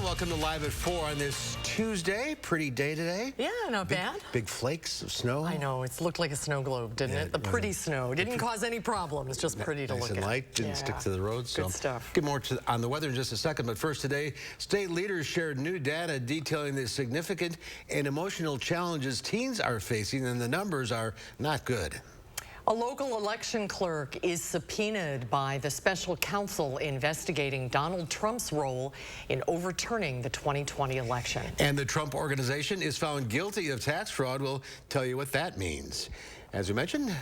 welcome to Live at 4 on this Tuesday. Pretty day today. Yeah, not bad. Big flakes of snow. I know, it looked like a snow globe, didn't it? The pretty snow. Didn't cause any problems, just pretty to nice look and at. light, didn't stick to the road. So good stuff. Get more on the weather in just a second, but first today, state leaders shared new data detailing the significant and emotional challenges teens are facing, and the numbers are not good. A local election clerk is subpoenaed by the special counsel investigating Donald Trump's role in overturning the 2020 election. And the Trump Organization is found guilty of tax fraud. We'll tell you what that means. As we mentioned,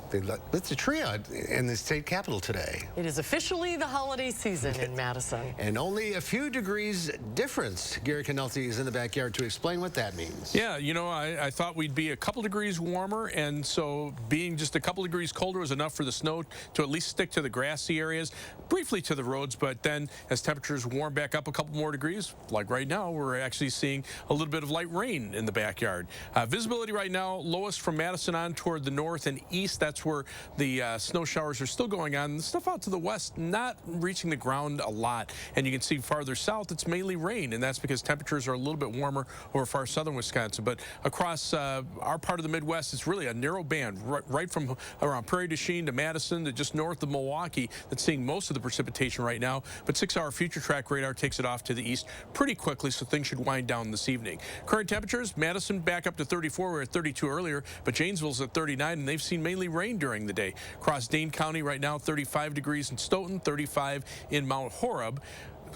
they lit the tree out in the state capitol today. It is officially the holiday season in Madison. And only a few degrees difference. Gary Canelti is in the backyard to explain what that means. Yeah, you know, I thought we'd be a couple degrees warmer, and so being just a couple degrees colder was enough for the snow to at least stick to the grassy areas, briefly to the roads, but then as temperatures warm back up a couple more degrees, like right now, we're actually seeing a little bit of light rain in the backyard. Visibility right now, lowest from Madison on toward the north and east. That's where the snow showers are still going on. The stuff out to the west, not reaching the ground a lot. And you can see farther south, it's mainly rain, and that's because temperatures are a little bit warmer over far southern Wisconsin. But across our part of the Midwest, it's really a narrow band, right from around Prairie du Chien to Madison to just north of Milwaukee, that's seeing most of the precipitation right now. But 6-hour future track radar takes it off to the east pretty quickly, so things should wind down this evening. Current temperatures, Madison back up to 34. We were at 32 earlier, but Janesville's at 39, and they've seen mainly rain during the day. Across Dane County right now, 35 degrees in Stoughton, 35 in Mount Horeb.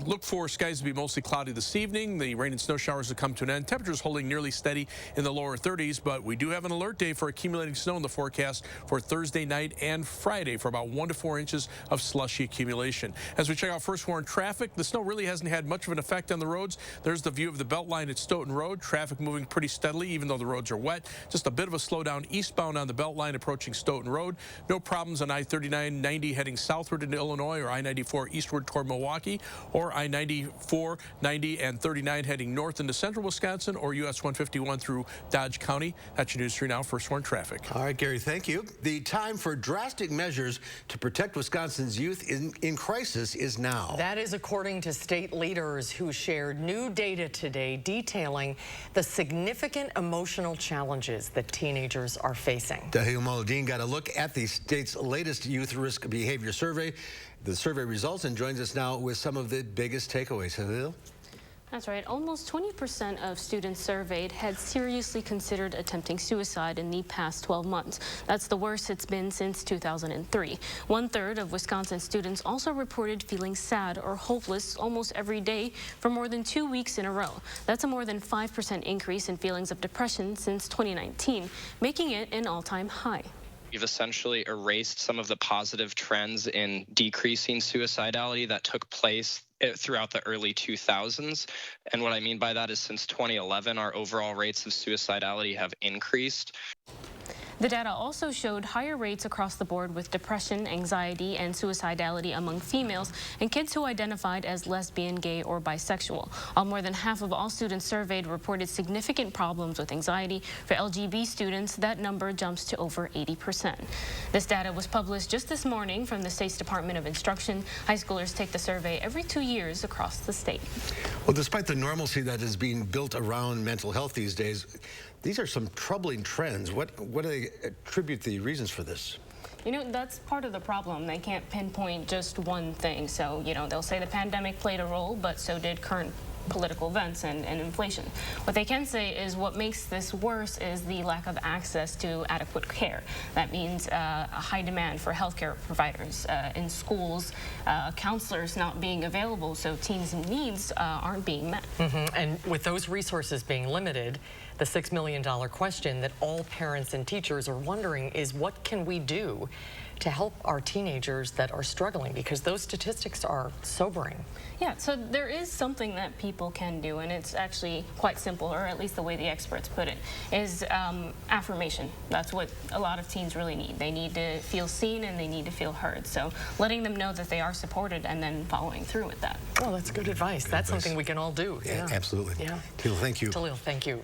Look for skies to be mostly cloudy this evening. The rain and snow showers will come to an end. Temperatures holding nearly steady in the lower 30s, but we do have an alert day for accumulating snow in the forecast for Thursday night and Friday for about 1 to 4 inches of slushy accumulation. As we check out first warn traffic, the snow really hasn't had much of an effect on the roads. There's the view of the Beltline at Stoughton Road. Traffic moving pretty steadily, even though the roads are wet. Just a bit of a slowdown eastbound on the Beltline approaching Stoughton Road. No problems on I-39, 90 heading southward into Illinois, or I-94 eastward toward Milwaukee, or I-94, 90, and 39 heading north into central Wisconsin, or US 151 through Dodge County. That's your news 3 now. First warn traffic. All right, Gary, thank you. The time for drastic measures to protect Wisconsin's youth in crisis is now. That is according to state leaders who shared new data today detailing the significant emotional challenges that teenagers are facing. Dahil Moladin got a look at the state's latest youth risk behavior survey. The survey results, and joins us now with some of the biggest takeaways. Dahil? That's right. Almost 20% of students surveyed had seriously considered attempting suicide in the past 12 months. That's the worst it's been since 2003. 1/3 of Wisconsin students also reported feeling sad or hopeless almost every day for more than 2 weeks in a row. That's a more than 5% increase in feelings of depression since 2019, making it an all-time high. We've essentially erased some of the positive trends in decreasing suicidality that took place throughout the early 2000s. And what I mean by that is since 2011, our overall rates of suicidality have increased. The data also showed higher rates across the board with depression, anxiety, and suicidality among females and kids who identified as lesbian, gay, or bisexual. While more than half of all students surveyed reported significant problems with anxiety, for LGB students, that number jumps to over 80%. This data was published just this morning from the state's Department of Instruction. High schoolers take the survey every 2 years across the state. Well, despite the normalcy that is being built around mental health these days, these are some troubling trends. What do they attribute the reasons for this? You know, that's part of the problem. They can't pinpoint just one thing. So, you know, they'll say the pandemic played a role, but so did current political events and inflation. What they can say is what makes this worse is the lack of access to adequate care. That means a high demand for healthcare providers in schools, counselors not being available, so teens' needs aren't being met. And with those resources being limited, the $6 million question that all parents and teachers are wondering is, what can we do to help our teenagers that are struggling? Because those statistics are sobering. Yeah, so there is something that people can do, and it's actually quite simple, or at least the way the experts put it, is affirmation. That's what a lot of teens really need. They need to feel seen and they need to feel heard. So letting them know that they are supported and then following through with that. Well, that's good advice. That's something we can all do. Yeah, absolutely. Yeah. Talil, thank you. Talil, thank you.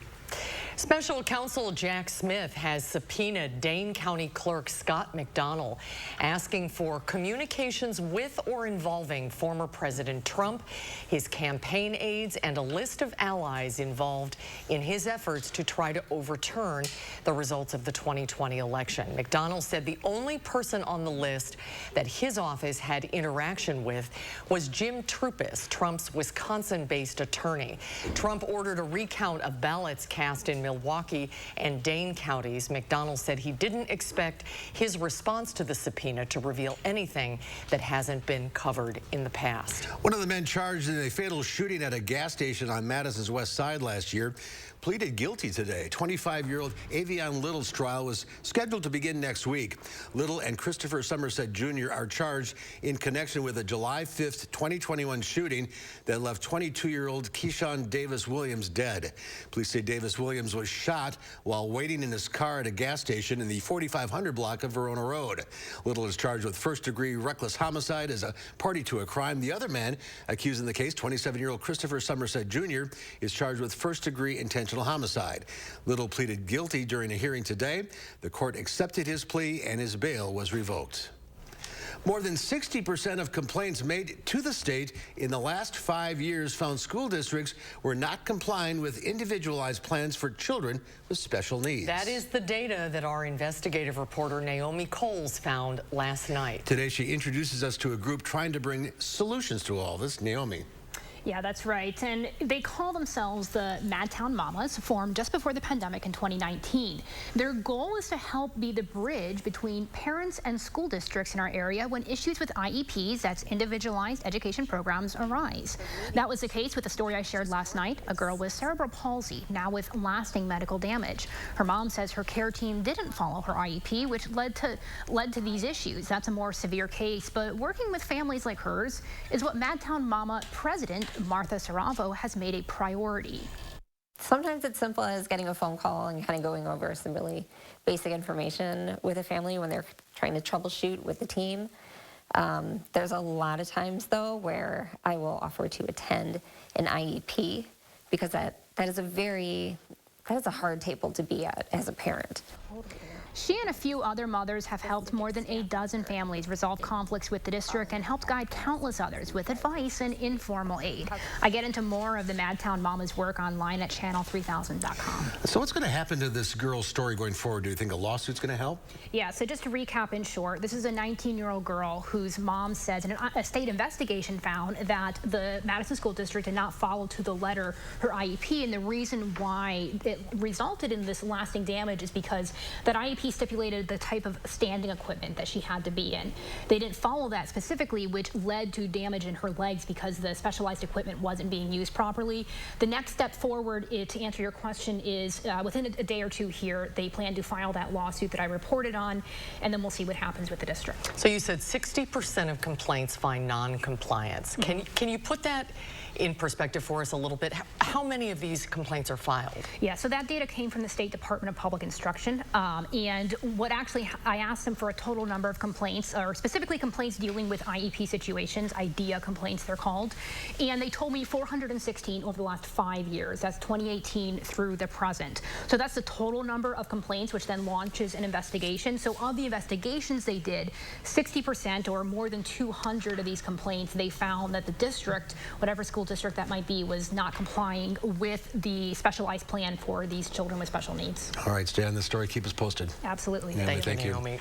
Special counsel Jack Smith has subpoenaed Dane County Clerk Scott McDonald, asking for communications with or involving former President Trump, his campaign aides, and a list of allies involved in his efforts to try to overturn the results of the 2020 election. McDonald said the only person on the list that his office had interaction with was Jim Troupis, Trump's Wisconsin-based attorney. Trump ordered a recount of ballots cast in Milwaukee and Dane counties. McDonald said he didn't expect his response to the subpoena to reveal anything that hasn't been covered in the past. One of the men charged in a fatal shooting at a gas station on Madison's west side last year pleaded guilty today. 25-year-old Avion Little's trial was scheduled to begin next week. Little and Christopher Somerset Jr. are charged in connection with a July 5th, 2021 shooting that left 22-year-old Keyshawn Davis Williams dead. Police say Davis Williams was shot while waiting in his car at a gas station in the 4500 block of Verona Road. Little is charged with first-degree reckless homicide as a party to a crime. The other man accused in the case, 27-year-old Christopher Somerset Jr., is charged with first-degree intentional homicide. Little pleaded guilty during a hearing today. The court accepted his plea and his bail was revoked. More than 60% of complaints made to the state in the last 5 years found school districts were not complying with individualized plans for children with special needs. That is the data that our investigative reporter Naomi Coles found last night. Today she introduces us to a group trying to bring solutions to all this. Naomi. Yeah, that's right. And they call themselves the Madtown Mamas, formed just before the pandemic in 2019. Their goal is to help be the bridge between parents and school districts in our area when issues with IEPs, that's individualized education programs, arise. That was the case with the story I shared last night, a girl with cerebral palsy, now with lasting medical damage. Her mom says her care team didn't follow her IEP, which led to these issues. That's a more severe case, but working with families like hers is what Madtown Mama President Martha Saravo has made a priority. Sometimes it's simple as getting a phone call and kind of going over some really basic information with a family when they're trying to troubleshoot with the team. There's a lot of times, though, where I will offer to attend an IEP because that is a hard table to be at as a parent. She and a few other mothers have helped more than a dozen families resolve conflicts with the district and helped guide countless others with advice and informal aid. I get into more of the Madtown Mamas work online at channel3000.com. So what's going to happen to this girl's story going forward? Do you think a lawsuit's going to help? Yeah, so just to recap in short, this is a 19-year-old girl whose mom says a state investigation found that the Madison School District did not follow to the letter her IEP, and the reason why it resulted in this lasting damage is because that IEP stipulated the type of standing equipment that she had to be in. They didn't follow that specifically, which led to damage in her legs because the specialized equipment wasn't being used properly. The next step forward, to answer your question, is within a day or two here, they plan to file that lawsuit that I reported on, and then we'll see what happens with the district. So you said 60% of complaints find non-compliance. Can you put that in perspective for us a little bit? How many of these complaints are filed? Yeah, so that data came from the State Department of Public Instruction, and what actually, I asked them for a total number of complaints, or specifically complaints dealing with IEP situations, IDEA complaints they're called, and they told me 416 over the last 5 years. That's 2018 through the present. So that's the total number of complaints, which then launches an investigation. So of the investigations they did, 60% or more than 200 of these complaints, they found that the district, whatever school district that might be, was not complying with the specialized plan for these children with special needs. All right, stay on this story. Keep us posted. Absolutely. Naomi, thank you. Naomi.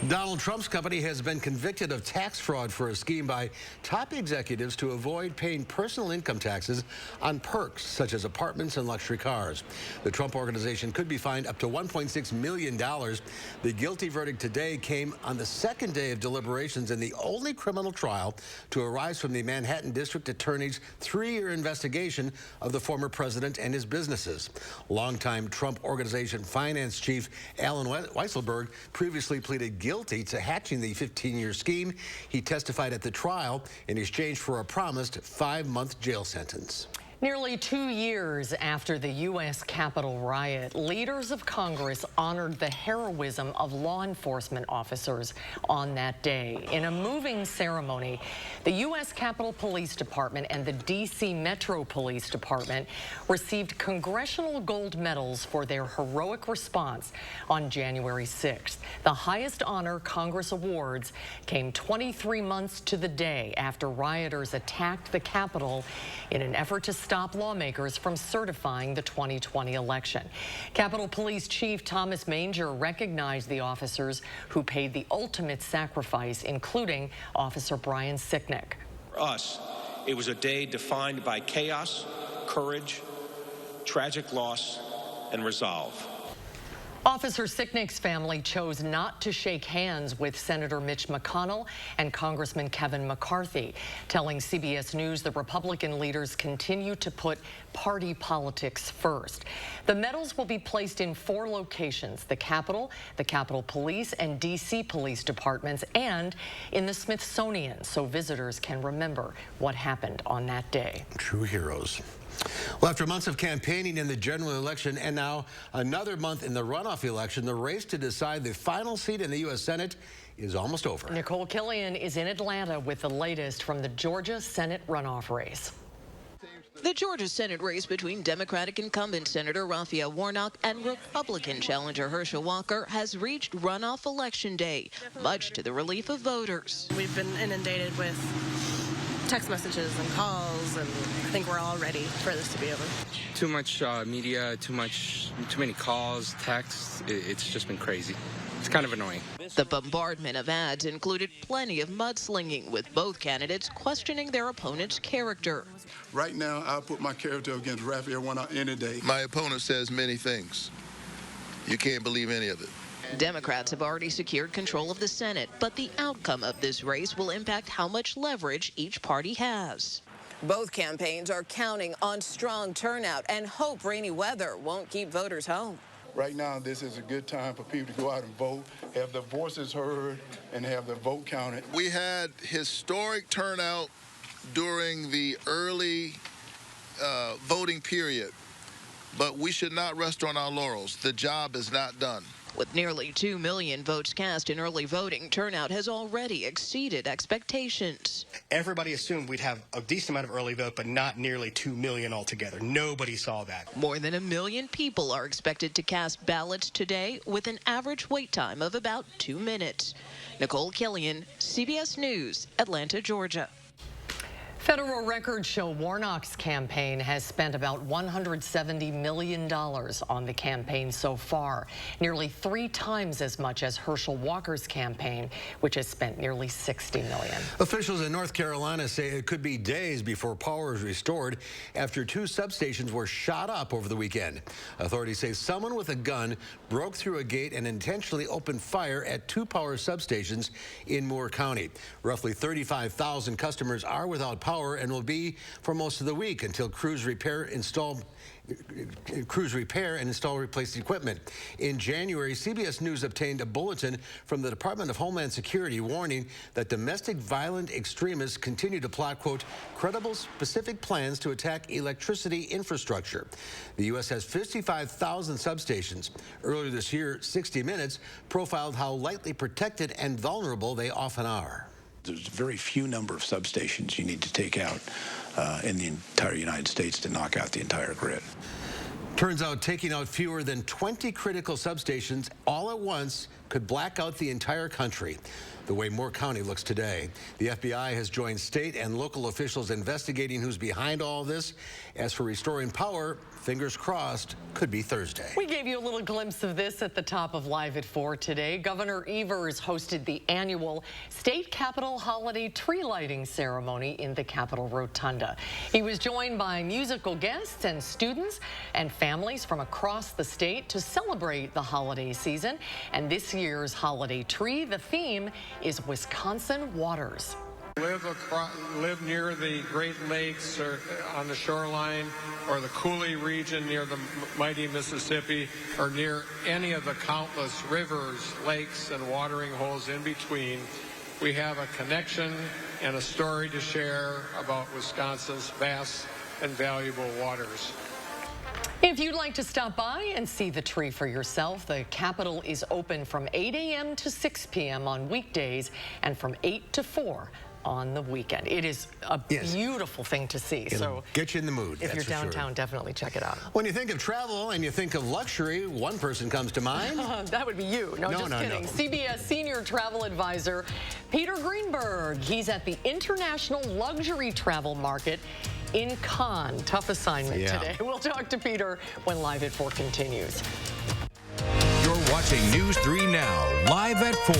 Donald Trump's company has been convicted of tax fraud for a scheme by top executives to avoid paying personal income taxes on perks such as apartments and luxury cars. The Trump organization could be fined up to $1.6 million. The guilty verdict today came on the second day of deliberations in the only criminal trial to arise from the Manhattan District Attorney's 3-year investigation of the former president and his businesses. Longtime Trump Organization finance chief Alan Weisselberg previously pleaded guilty to hatching the 15-year scheme. He testified at the trial in exchange for a promised 5-month jail sentence. Nearly 2 years after the U.S. Capitol riot, leaders of Congress honored the heroism of law enforcement officers on that day. In a moving ceremony, the U.S. Capitol Police Department and the D.C. Metro Police Department received congressional gold medals for their heroic response on January 6th. The highest honor Congress awards came 23 months to the day after rioters attacked the Capitol in an effort to stop lawmakers from certifying the 2020 election. Capitol Police Chief Thomas Manger recognized the officers who paid the ultimate sacrifice, including Officer Brian Sicknick. For us, it was a day defined by chaos, courage, tragic loss, and resolve. Officer Sicknick's family chose not to shake hands with Senator Mitch McConnell and Congressman Kevin McCarthy, telling CBS News the Republican leaders continue to put party politics first. The medals will be placed in 4 locations: the Capitol Police and D.C. Police Departments, and in the Smithsonian, so visitors can remember what happened on that day. True heroes. Well, after months of campaigning in the general election and now another month in the runoff election, the race to decide the final seat in the U.S. Senate is almost over. Nicole Killian is in Atlanta with the latest from the Georgia Senate runoff race. The Georgia Senate race between Democratic incumbent Senator Raphael Warnock and Republican challenger Herschel Walker has reached runoff election day, much to the relief of voters. We've been inundated with text messages and calls, and I think we're all ready for this to be over. Too much media, too many calls, texts. It's just been crazy. It's kind of annoying. The bombardment of ads included plenty of mudslinging, with both candidates questioning their opponent's character. Right now, I'll put my character against Raphael Warnock any day. My opponent says many things. You can't believe any of it. Democrats have already secured control of the Senate, but the outcome of this race will impact how much leverage each party has. Both campaigns are counting on strong turnout and hope rainy weather won't keep voters home. Right now, this is a good time for people to go out and vote, have their voices heard, and have their vote counted. We had historic turnout during the early voting period, but we should not rest on our laurels. The job is not done. With nearly 2 million votes cast in early voting, turnout has already exceeded expectations. Everybody assumed we'd have a decent amount of early vote, but not nearly 2 million altogether. Nobody saw that. More than 1 million people are expected to cast ballots today, with an average wait time of about 2 minutes. Nicole Killian, CBS News, Atlanta, Georgia. Federal records show Warnock's campaign has spent about $170 million on the campaign so far, nearly 3 times as much as Herschel Walker's campaign, which has spent nearly $60 million. Officials in North Carolina say it could be days before power is restored after 2 substations were shot up over the weekend. Authorities say someone with a gun broke through a gate and intentionally opened fire at 2 power substations in Moore County. Roughly 35,000 customers are without power and will be for most of the week until crews repair and install replaced equipment. In January, CBS News obtained a bulletin from the Department of Homeland Security warning that domestic violent extremists continue to plot, quote, credible specific plans to attack electricity infrastructure. The U.S. has 55,000 substations. Earlier this year, 60 Minutes profiled how lightly protected and vulnerable they often are. There's a very few number of substations you need to take out in the entire United States to knock out the entire grid. Turns out taking out fewer than 20 critical substations all at once could black out the entire country, the way Moore County looks today. The FBI has joined state and local officials investigating who's behind all this. As for restoring power, fingers crossed, could be Thursday. We gave you a little glimpse of this at the top of Live at 4 today. Governor Evers hosted the annual State Capitol Holiday Tree Lighting Ceremony in the Capitol Rotunda. He was joined by musical guests and students and families from across the state to celebrate the holiday season. And this year's holiday tree, the theme is Wisconsin Waters. Live near the Great Lakes or on the shoreline, or the Coulee region near the mighty Mississippi, or near any of the countless rivers, lakes, and watering holes in between, we have a connection and a story to share about Wisconsin's vast and valuable waters. If you'd like to stop by and see the tree for yourself, the Capitol is open from 8 a.m. to 6 p.m. on weekdays and from 8 to 4 on the weekend. It is a beautiful thing to see. It'll get you in the mood. If you're downtown, definitely check it out. When you think of travel and you think of luxury, one person comes to mind. That would be you. No, just kidding. CBS Senior Travel Advisor Peter Greenberg. He's at the International Luxury Travel Market in Cannes. Tough assignment today. We'll talk to Peter when Live at 4 continues. You're watching News 3 Now, live at 4.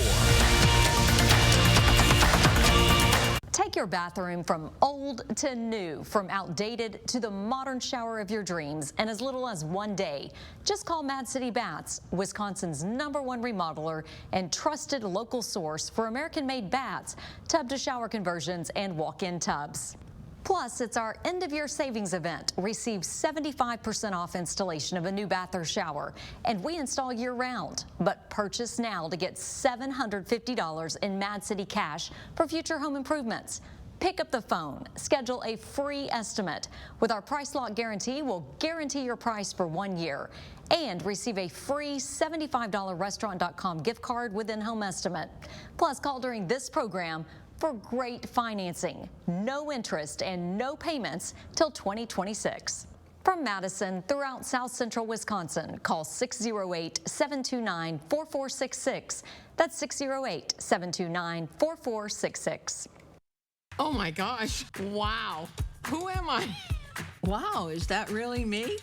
Take your bathroom from old to new, from outdated to the modern shower of your dreams in as little as 1 day. Just call Mad City Baths, Wisconsin's #1 remodeler and trusted local source for American-made baths, tub-to-shower conversions, and walk-in tubs. Plus, it's our end-of-year savings event. Receive 75% off installation of a new bath or shower, and we install year-round. But purchase now to get $750 in Mad City cash for future home improvements. Pick up the phone, schedule a free estimate. With our price lock guarantee, we'll guarantee your price for 1 year and receive a free $75 restaurant.com gift card with in-home estimate. Plus, call during this program for great financing, no interest and no payments till 2026. From Madison throughout South Central Wisconsin, call 608-729-4466. That's 608-729-4466. Oh my gosh, wow. Who am I? Wow, is that really me?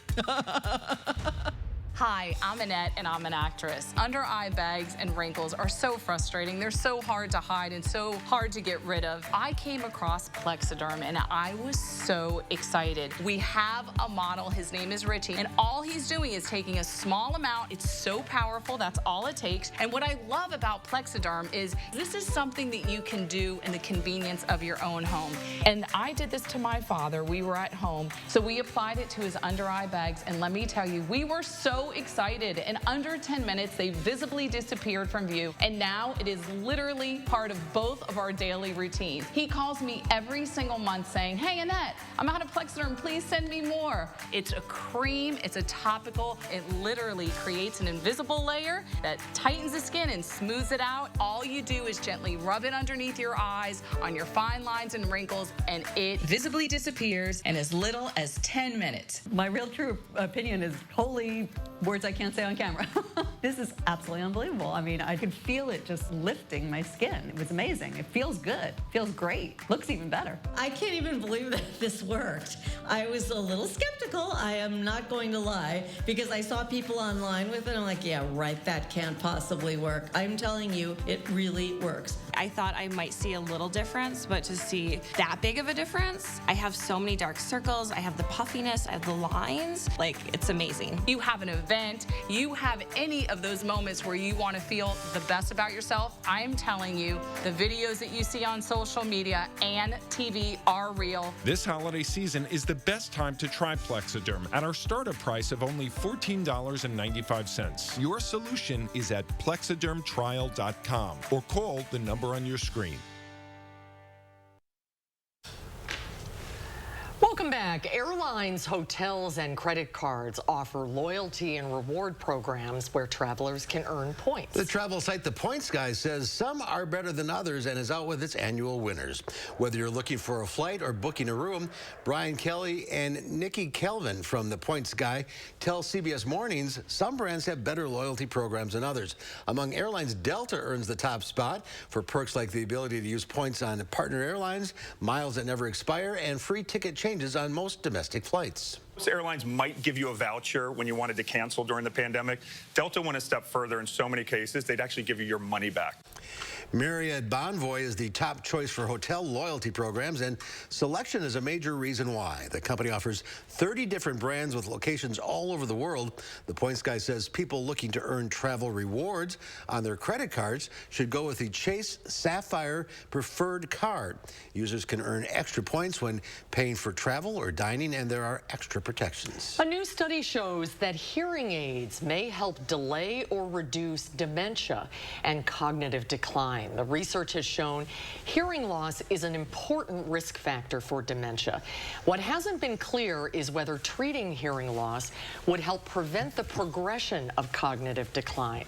Hi, I'm Annette, and I'm an actress. Under eye bags and wrinkles are so frustrating. They're so hard to hide and so hard to get rid of. I came across Plexiderm, and I was so excited. We have a model. His name is Richie, and all he's doing is taking a small amount. It's so powerful. That's all it takes. And what I love about Plexiderm is this is something that you can do in the convenience of your own home. And I did this to my father. We were at home, so we applied it to his under eye bags, and let me tell you, we were so excited. In under 10 minutes, they visibly disappeared from view, and now it is literally part of both of our daily routines. He calls me every single month saying, "Hey, Annette, I'm out of Plexiderm. Please send me more." It's a cream. It's a topical. It literally creates an invisible layer that tightens the skin and smooths it out. All you do is gently rub it underneath your eyes, on your fine lines and wrinkles, and it visibly disappears in as little as 10 minutes. My real true opinion is holy words I can't say on camera. This is absolutely unbelievable. I mean, I could feel it just lifting my skin. It was amazing. It feels good. Feels great. Looks even better. I can't even believe that this worked. I was a little skeptical, I am not going to lie, because I saw people online with it. I'm like, yeah, right, that can't possibly work. I'm telling you, it really works. I thought I might see a little difference, but to see that big of a difference, I have so many dark circles, I have the puffiness, I have the lines, like, it's amazing. You have an event, you have any of those moments where you want to feel the best about yourself, I'm telling you, the videos that you see on social media and TV are real. This holiday season is the best time to try Plexiderm at our startup price of only $14.95. Your solution is at plexidermtrial.com or call the number on your screen. Welcome back. Airlines, hotels, and credit cards offer loyalty and reward programs where travelers can earn points. The travel site The Points Guy says some are better than others and is out with its annual winners. Whether you're looking for a flight or booking a room, Brian Kelly and Nikki Kelvin from The Points Guy tell CBS Mornings some brands have better loyalty programs than others. Among airlines, Delta earns the top spot for perks like the ability to use points on partner airlines, miles that never expire, and free ticket changes on most domestic flights. Most airlines might give you a voucher when you wanted to cancel during the pandemic. Delta went a step further. In so many cases, they'd actually give you your money back. Marriott Bonvoy is the top choice for hotel loyalty programs, and selection is a major reason why. The company offers 30 different brands with locations all over the world. The Points Guy says people looking to earn travel rewards on their credit cards should go with the Chase Sapphire Preferred Card. Users can earn extra points when paying for travel or dining, and there are extra protections. A new study shows that hearing aids may help delay or reduce dementia and cognitive decline. decline. The research has shown hearing loss is an important risk factor for dementia. What hasn't been clear is whether treating hearing loss would help prevent the progression of cognitive decline.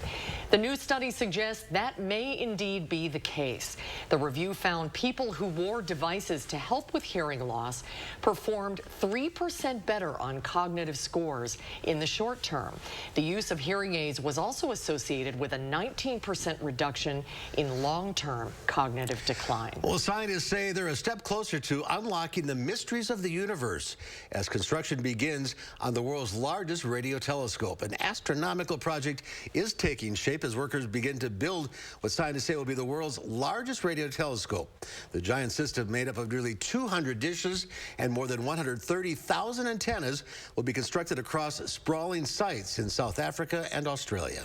The new study suggests that may indeed be the case. The review found people who wore devices to help with hearing loss performed 3% better on cognitive scores in the short term. The use of hearing aids was also associated with a 19% reduction in long-term cognitive decline. Well, scientists say they're a step closer to unlocking the mysteries of the universe as construction begins on the world's largest radio telescope. An astronomical project is taking shape as workers begin to build what scientists say will be the world's largest radio telescope. The giant system, made up of nearly 200 dishes and more than 130,000 antennas, will be constructed across sprawling sites in South Africa and Australia.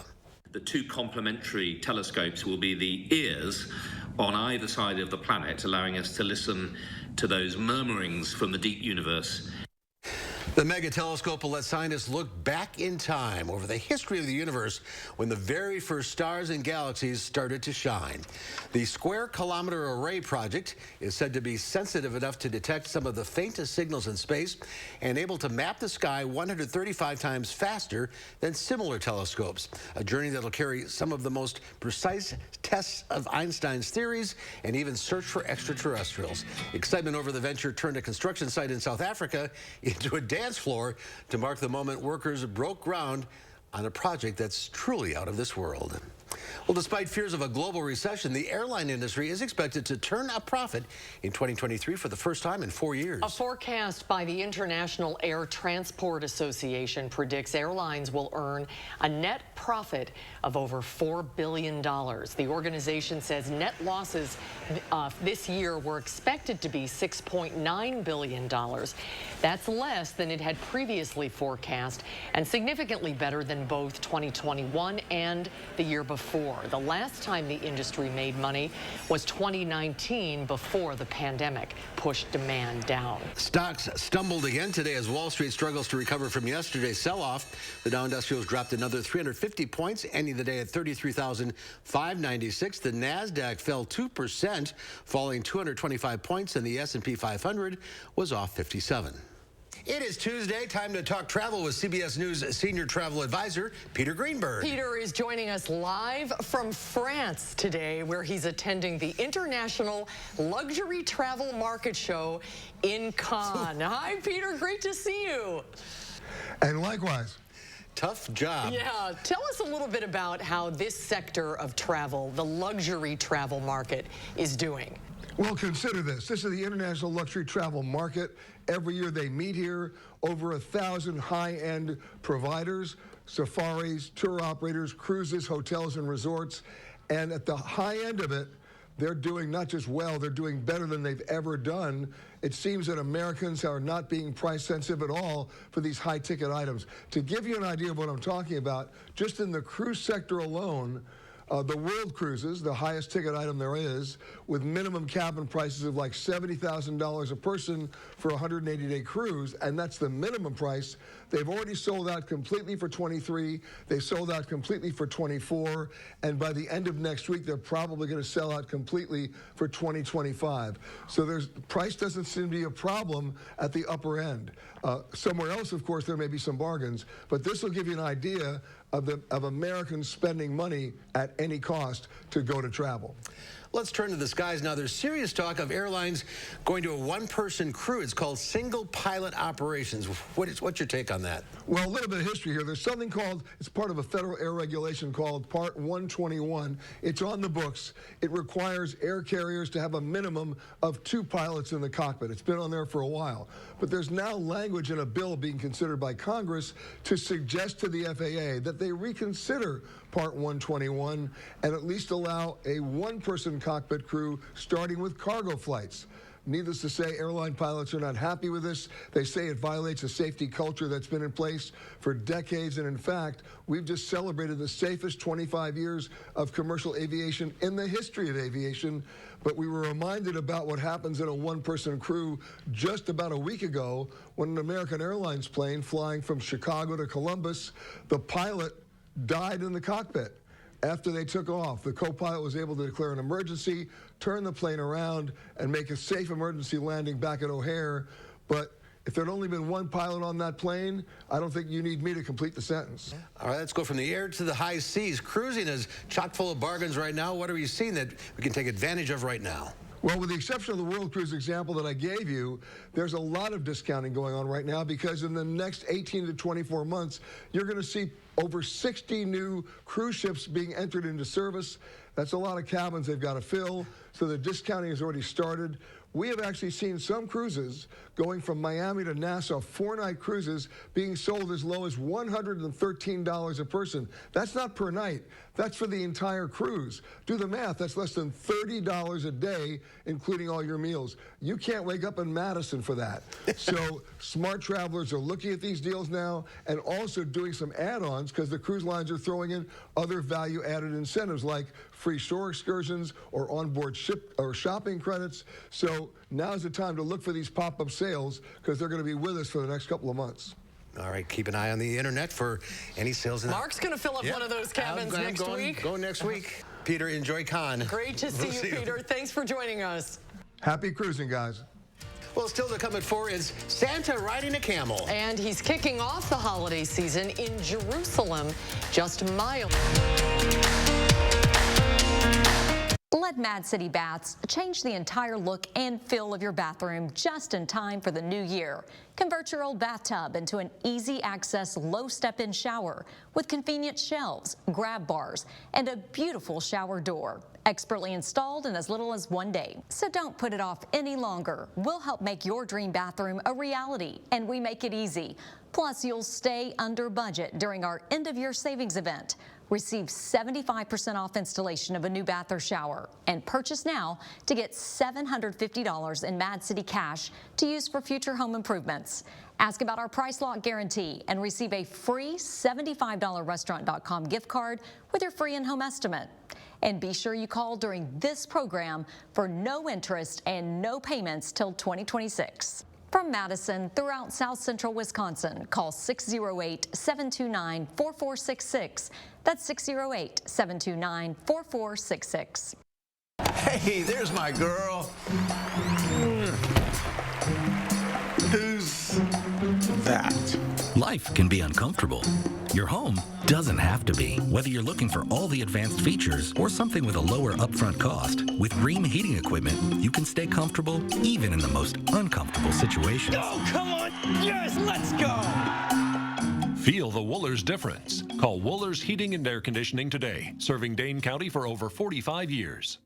The two complementary telescopes will be the ears on either side of the planet, allowing us to listen to those murmurings from the deep universe. The mega telescope will let scientists look back in time over the history of the universe when the very first stars and galaxies started to shine. The Square Kilometer Array project is said to be sensitive enough to detect some of the faintest signals in space and able to map the sky 135 times faster than similar telescopes, a journey that'll carry some of the most precise tests of Einstein's theories and even search for extraterrestrials. Excitement over the venture turned a construction site in South Africa into a dance floor to mark the moment workers broke ground on a project that's truly out of this world. Well, despite fears of a global recession, the airline industry is expected to turn a profit in 2023 for the first time in 4 years. A forecast by the International Air Transport Association predicts airlines will earn a net profit of over $4 billion. The organization says net losses this year were expected to be $6.9 billion. That's less than it had previously forecast and significantly better than both 2021 and the year before. The last time the industry made money was 2019, before the pandemic pushed demand down. Stocks stumbled again today as Wall Street struggles to recover from yesterday's sell-off. The Dow Industrials dropped another 350 points, ending the day at 33,596. The NASDAQ fell 2%, falling 225 points, and the S&P 500 was off 57. It is Tuesday, time to talk travel with CBS News senior travel advisor, Peter Greenberg. Peter is joining us live from France today, where he's attending the International Luxury Travel Market Show in Cannes. Hi, Peter, great to see you. And likewise. Tough job. Yeah, tell us a little bit about how this sector of travel, the luxury travel market, is doing. Well, consider this. This is the International Luxury Travel Market. Every year they meet here. Over 1,000 high-end providers, safaris, tour operators, cruises, hotels, and resorts. And at the high end of it, they're doing not just well, they're doing better than they've ever done. It seems that Americans are not being price sensitive at all for these high-ticket items. To give you an idea of what I'm talking about, just in the cruise sector alone, the world cruises, the highest ticket item there is, with minimum cabin prices of like $70,000 a person for a 180-day cruise, and that's the minimum price. They've already sold out completely for 23. They sold out completely for 24, and by the end of next week, they're probably going to sell out completely for 2025. So price doesn't seem to be a problem at the upper end. Somewhere else, of course, there may be some bargains, but this will give you an idea of Americans spending money at any cost to go to travel. Let's turn to the skies now. There's serious talk of airlines going to a one-person crew. It's called single pilot operations. What's your take on that? Well, a little bit of history here. There's something called, it's part of a federal air regulation called Part 121. It's on the books. It requires air carriers to have a minimum of 2 pilots in the cockpit. It's been on there for a while. But there's now language in a bill being considered by Congress to suggest to the FAA that they reconsider Part 121 and at least allow a one-person cockpit crew starting with cargo flights. Needless to say, airline pilots are not happy with this. They say it violates a safety culture that's been in place for decades. And in fact, we've just celebrated the safest 25 years of commercial aviation in the history of aviation. But we were reminded about what happens in a one-person crew just about a week ago when an American Airlines plane flying from Chicago to Columbus, the pilot died in the cockpit. After they took off, the co-pilot was able to declare an emergency, turn the plane around, and make a safe emergency landing back at O'Hare. But if there'd only been one pilot on that plane, I don't think you need me to complete the sentence. All right, let's go from the air to the high seas. Cruising is chock full of bargains right now. What are you seeing that we can take advantage of right now? Well, with the exception of the World Cruise example that I gave you, there's a lot of discounting going on right now because in the next 18 to 24 months, you're going to see over 60 new cruise ships being entered into service. That's a lot of cabins they've got to fill, so the discounting has already started. We have actually seen some cruises going from Miami to Nassau, 4-night cruises, being sold as low as $113 a person. That's not per night. That's for the entire cruise. Do the math. That's less than $30 a day, including all your meals. You can't wake up in Madison for that. So smart travelers are looking at these deals now and also doing some add-ons because the cruise lines are throwing in other value-added incentives like free shore excursions or onboard ship or shopping credits. So now's the time to look for these pop-up sales because they're going to be with us for the next couple of months. All right, keep an eye on the internet for any sales. Mark's going to fill up one of those cabins next week. Go next week. Peter, enjoy con. Great to see you, Peter. Thanks for joining us. Happy cruising, guys. Well, still to come at 4 is Santa riding a camel. And he's kicking off the holiday season in Jerusalem, just miles. Let Mad City Baths change the entire look and feel of your bathroom just in time for the new year. Convert your old bathtub into an easy access, low step-in shower with convenient shelves, grab bars, and a beautiful shower door. Expertly installed in as little as 1 day. So don't put it off any longer. We'll help make your dream bathroom a reality, and we make it easy. Plus, you'll stay under budget during our end-of-year savings event. Receive 75% off installation of a new bath or shower, and purchase now to get $750 in Mad City cash to use for future home improvements. Ask about our price lock guarantee and receive a free $75 restaurant.com gift card with your free in-home estimate. And be sure you call during this program for no interest and no payments till 2026. From Madison throughout South Central Wisconsin, call 608-729-4466. That's 608-729-4466. Hey, there's my girl. Who's that? Life can be uncomfortable. Your home doesn't have to be. Whether you're looking for all the advanced features or something with a lower upfront cost, with Rheem heating equipment, you can stay comfortable even in the most uncomfortable situations. Oh, come on. Yes, let's go. Feel the Wohlers difference. Call Wohlers Heating and Air Conditioning today, serving Dane County for over 45 years.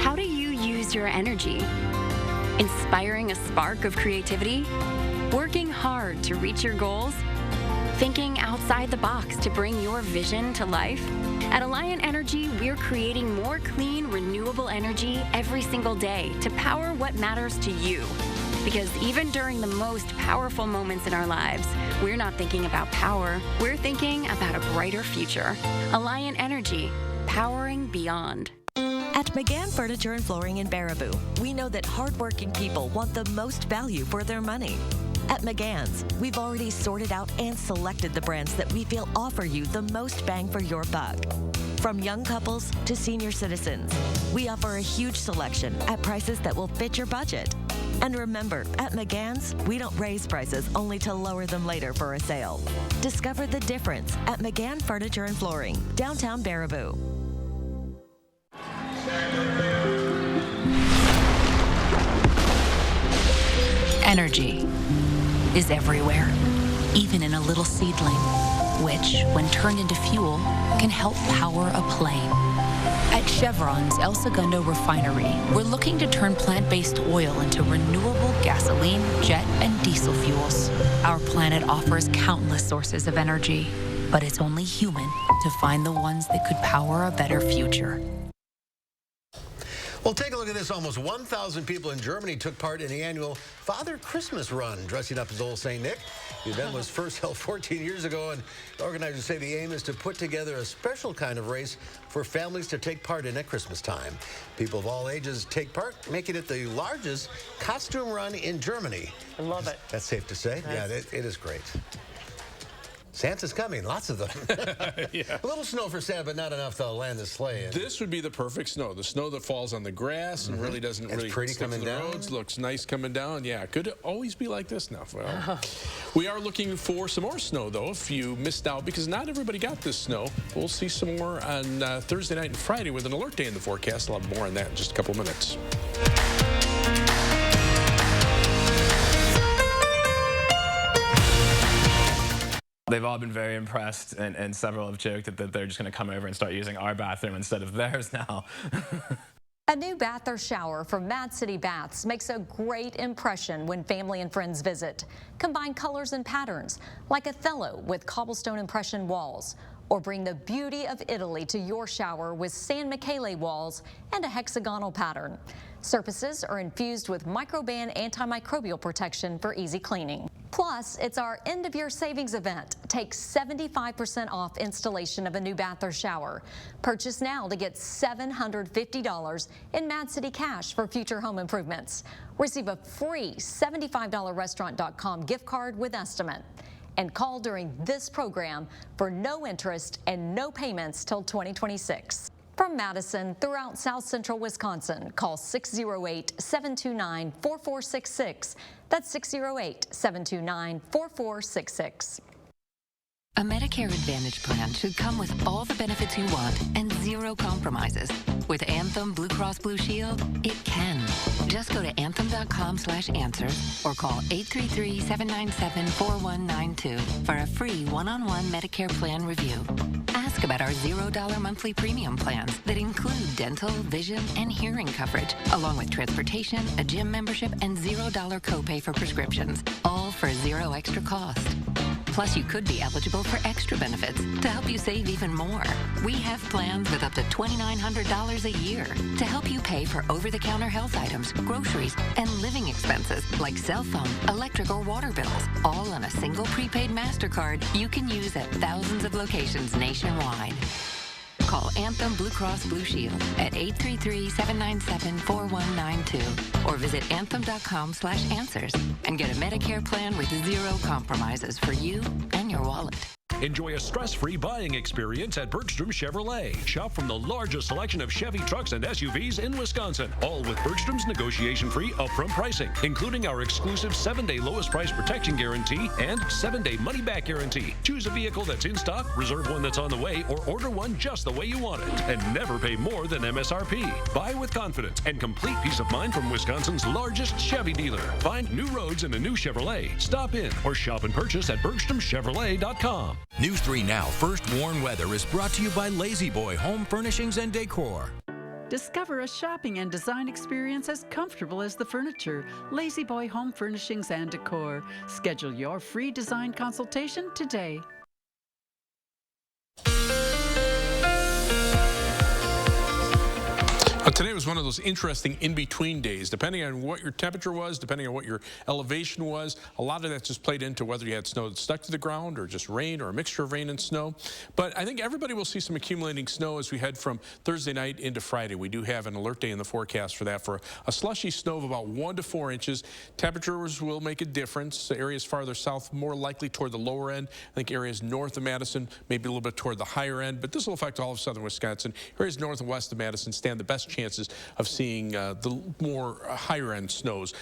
How do you use your energy? Inspiring a spark of creativity? Working hard to reach your goals? Thinking outside the box to bring your vision to life? At Alliant Energy, we're creating more clean, renewable energy every single day to power what matters to you. Because even during the most powerful moments in our lives, we're not thinking about power, we're thinking about a brighter future. Alliant Energy, powering beyond. At McGann Furniture and Flooring in Baraboo, we know that hardworking people want the most value for their money. At McGann's, we've already sorted out and selected the brands that we feel offer you the most bang for your buck. From young couples to senior citizens, we offer a huge selection at prices that will fit your budget. And remember, at McGann's, we don't raise prices only to lower them later for a sale. Discover the difference at McGann Furniture and Flooring, downtown Baraboo. Energy is everywhere, even in a little seedling, which, when turned into fuel, can help power a plane. At Chevron's El Segundo refinery, we're looking to turn plant-based oil into renewable gasoline, jet, and diesel fuels. Our planet offers countless sources of energy, but it's only human to find the ones that could power a better future. Well, take a look at this. Almost 1,000 people in Germany took part in the annual Father Christmas Run, dressing up as Old St. Nick. The event was first held 14 years ago, and organizers say the aim is to put together a special kind of race for families to take part in at Christmas time. People of all ages take part, making it the largest costume run in Germany. I love it. That's safe to say. Yeah, it is great. Santa's coming, lots of them. A little snow for Santa, but not enough to land the sleigh in. This would be the perfect snow. The snow that falls on the grass and really doesn't It's pretty stick coming to the down. roads. Looks nice coming down. Yeah, could it always be like this now? Well, we are looking for some more snow, though, if you missed out, because not everybody got this snow. We'll see some more on Thursday night and Friday with an alert day in the forecast. I'll have more on that in just a couple of minutes. They've all been very impressed, and several have joked that they're just going to come over and start using our bathroom instead of theirs now. A new bath or shower from Mad City Baths makes a great impression when family and friends visit. Combine colors and patterns, like Othello with cobblestone impression walls, or bring the beauty of Italy to your shower with San Michele walls and a hexagonal pattern. Surfaces are infused with microban antimicrobial protection for easy cleaning. Plus, it's our end-of-year savings event. Take 75% off installation of a new bath or shower. Purchase now to get $750 in Mad City cash for future home improvements. Receive a free $75 restaurant.com gift card with estimate. And call during this program for no interest and no payments till 2026. From Madison throughout South Central Wisconsin, call 608-729-4466. That's 608-729-4466. A Medicare Advantage plan should come with all the benefits you want and zero compromises. With Anthem Blue Cross Blue Shield, it can. Just go to anthem.com/answers or call 833-797-4192 for a free one-on-one Medicare plan review. Ask about our $0 monthly premium plans that include dental, vision, and hearing coverage, along with transportation, a gym membership, and $0 copay for prescriptions, all for zero extra cost. Plus, you could be eligible for extra benefits to help you save even more. We have plans with up to $2,900 a year to help you pay for over-the-counter health items, groceries, and living expenses like cell phone, electric, or water bills, all on a single prepaid MasterCard you can use at thousands of locations nationwide. Call Anthem Blue Cross Blue Shield at 833-797-4192 or visit anthem.com/answers and get a Medicare plan with zero compromises for you and your wallet. Enjoy a stress-free buying experience at Bergstrom Chevrolet. Shop from the largest selection of Chevy trucks and SUVs in Wisconsin, all with Bergstrom's negotiation-free upfront pricing, including our exclusive 7-day lowest price protection guarantee and 7-day money-back guarantee. Choose a vehicle that's in stock, reserve one that's on the way, or order one just the way you want it, and never pay more than MSRP. Buy with confidence and complete peace of mind from Wisconsin's largest Chevy dealer. Find new roads in a new Chevrolet. Stop in or shop and purchase at BergstromChevrolet.com. News 3 Now First Warn Weather is brought to you by Lazy Boy Home Furnishings and Decor. Discover a shopping and design experience as comfortable as the furniture. Lazy Boy Home Furnishings and Decor. Schedule your free design consultation today. Today was one of those interesting in-between days. Depending on what your temperature was, depending on what your elevation was, a lot of that just played into whether you had snow that stuck to the ground or just rain or a mixture of rain and snow. But I think everybody will see some accumulating snow as we head from Thursday night into Friday. We do have an alert day in the forecast for that, for a slushy snow of about 1 to 4 inches. Temperatures will make a difference. Areas farther south more likely toward the lower end. I think areas north of Madison maybe a little bit toward the higher end, but this will affect all of southern Wisconsin. Areas north and west of Madison stand the best chances of seeing the more higher end snows.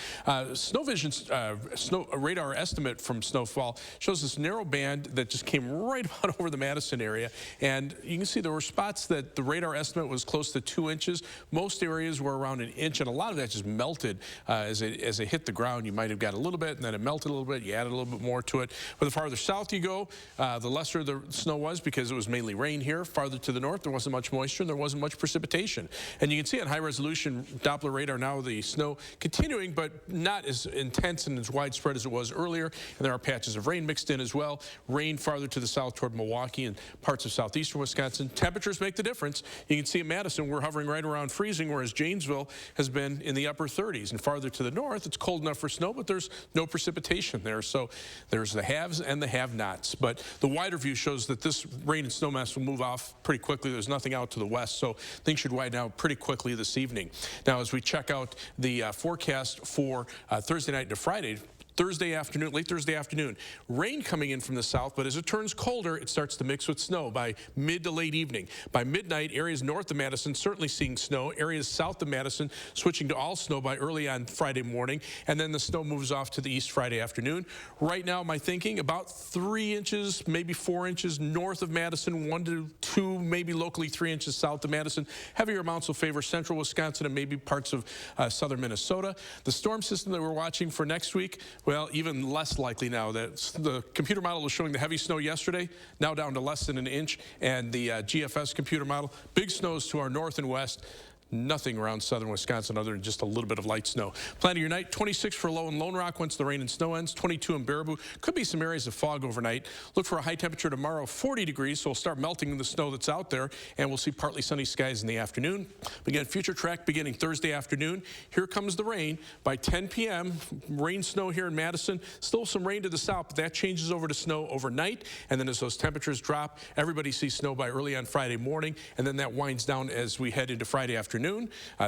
Snow Vision's snow radar estimate from snowfall shows this narrow band that just came right about over the Madison area, and you can see there were spots that the radar estimate was close to 2 inches. Most areas were around 1 inch, and a lot of that just melted as it hit the ground. You might have got a little bit, and then it melted a little bit. You added a little bit more to it. But the farther south you go, the lesser the snow was, because it was mainly rain here. Farther to the north, there wasn't much moisture, and there wasn't much precipitation. And you can see on high-resolution Doppler radar now the snow continuing, but not as intense and as widespread as it was earlier. And there are patches of rain mixed in as well. Rain farther to the south toward Milwaukee and parts of southeastern Wisconsin. Temperatures make the difference. You can see in Madison, we're hovering right around freezing, whereas Janesville has been in the upper 30s. And farther to the north, it's cold enough for snow, but there's no precipitation there. So there's the haves and the have-nots. But the wider view shows that this rain and snow mass will move off pretty quickly. There's nothing out to the west, so things should widen out pretty quickly this evening. Now, as we check out the forecast for Thursday night to Friday, Thursday afternoon, late Thursday afternoon. Rain coming in from the south, but as it turns colder, it starts to mix with snow by mid to late evening. By midnight, areas north of Madison certainly seeing snow. Areas south of Madison switching to all snow by early on Friday morning, and then the snow moves off to the east Friday afternoon. Right now, my thinking, about 3 inches, maybe 4 inches north of Madison, 1 to 2, maybe locally 3 inches south of Madison. Heavier amounts will favor central Wisconsin and maybe parts of southern Minnesota. The storm system that we're watching for next week, well, even less likely now. That the computer model was showing the heavy snow yesterday, now down to less than an inch, and the GFS computer model, big snows to our north and west. Nothing around southern Wisconsin other than just a little bit of light snow. Planning your night, 26 for low in Lone Rock once the rain and snow ends, 22 in Baraboo. Could be some areas of fog overnight. Look for a high temperature tomorrow, 40 degrees, so we'll start melting the snow that's out there, and we'll see partly sunny skies in the afternoon. Again, future track beginning Thursday afternoon. Here comes the rain. By 10 p.m., rain, snow here in Madison. Still some rain to the south, but that changes over to snow overnight, and then as those temperatures drop, everybody sees snow by early on Friday morning, and then that winds down as we head into Friday afternoon.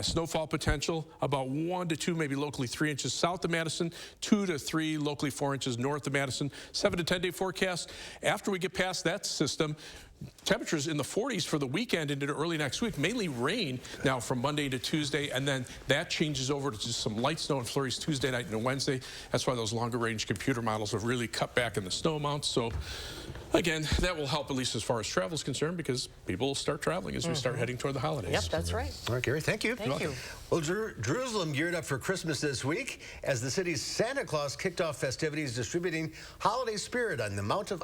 Snowfall potential about 1 to 2, maybe locally 3 inches south of Madison, 2 to 3, locally 4 inches north of Madison. 7 to 10 day forecast. After we get past that system, temperatures in the 40s for the weekend into early next week, mainly rain now from Monday to Tuesday, and then that changes over to just some light snow and flurries Tuesday night and Wednesday. That's why those longer range computer models have really cut back in the snow amounts. So again, that will help at least as far as travel is concerned, because people will start traveling as we start heading toward the holidays. Yep, that's right. All right, Gary, thank you. Thank you. Well, Jerusalem geared up for Christmas this week as the city's Santa Claus kicked off festivities distributing holiday spirit on the Mount of